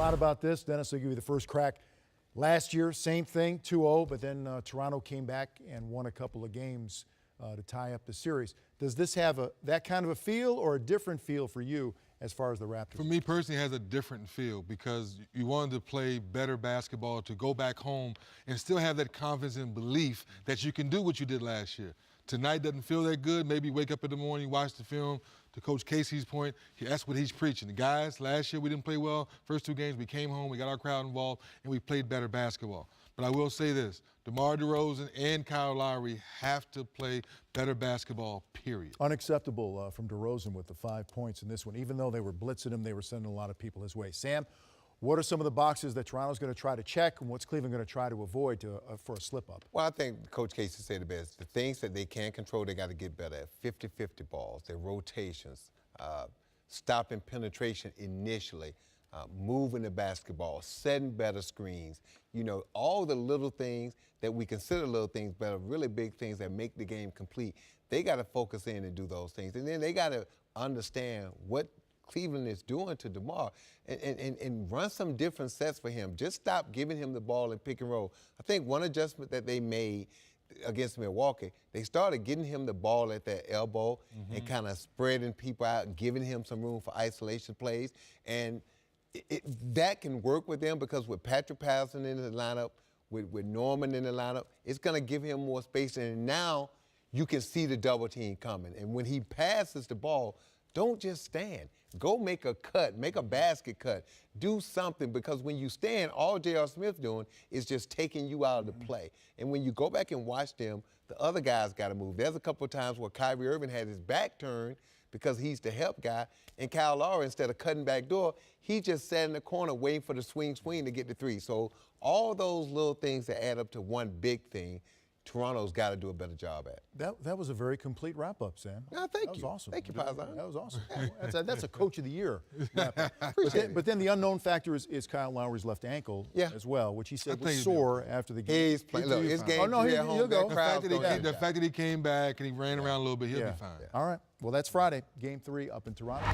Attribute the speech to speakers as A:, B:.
A: lot about this. Dennis, I'll give you the first crack. Last year, same thing, 2-0, but then Toronto came back and won a couple of games to tie up the series. Does this have that kind of a feel or a different feel for you as far as the Raptors?
B: For me personally, it has a different feel because you wanted to play better basketball, to go back home and still have that confidence and belief that you can do what you did last year. Tonight doesn't feel that good. Maybe wake up in the morning, watch the film. To Coach Casey's point, that's what he's preaching. The guys, last year we didn't play well. First two games we came home, we got our crowd involved, and we played better basketball. But I will say this, DeMar DeRozan and Kyle Lowry have to play better basketball, period.
A: Unacceptable from DeRozan with the 5 points in this one. Even though they were blitzing him, they were sending a lot of people his way. Sam, what are some of the boxes that Toronto's going to try to check, and what's Cleveland going to try to avoid for a slip-up?
C: Well, I think Coach Casey said the best. The things that they can control, they got to get better at. 50-50 balls, their rotations, stopping penetration initially, moving the basketball, setting better screens. You know, all the little things that we consider little things, but are really big things that make the game complete. They got to focus in and do those things. And then they got to understand what Cleveland is doing to DeMar and run some different sets for him. Just stop giving him the ball and pick and roll. I think one adjustment that they made against Milwaukee, they started getting him the ball at that elbow and kind of spreading people out and giving him some room for isolation plays. And that can work with them because with Patrick Patterson in the lineup, with Norman in the lineup, it's going to give him more space. And now you can see the double team coming. And when he passes the ball, don't just stand. Go make a cut, make a basket cut. Do something, because when you stand, all J.R. Smith doing is just taking you out of the play. And when you go back and watch them, the other guys got to move. There's a couple of times where Kyrie Irving had his back turned because he's the help guy, and Kyle Lowry, instead of cutting back door, he just sat in the corner waiting for the swing to get the three. So all those little things that add up to one big thing, Toronto's got to do a better job at.
A: That was a very complete wrap-up, Sam.
C: No, thank you.
A: That was awesome.
C: Thank you, Pazan.
A: That was awesome. That's a Coach of the Year wrap-up.
C: Appreciate it.
A: But then the unnknown factor is Kyle Lowry's left ankle as well, which he said was sore after the game.
C: He's playing. Look, his game.
A: Oh, no, he'll go.
B: The fact that he came back and he ran around a little bit, he'll be fine.
A: All right. Well, that's Friday, Game 3 up in Toronto.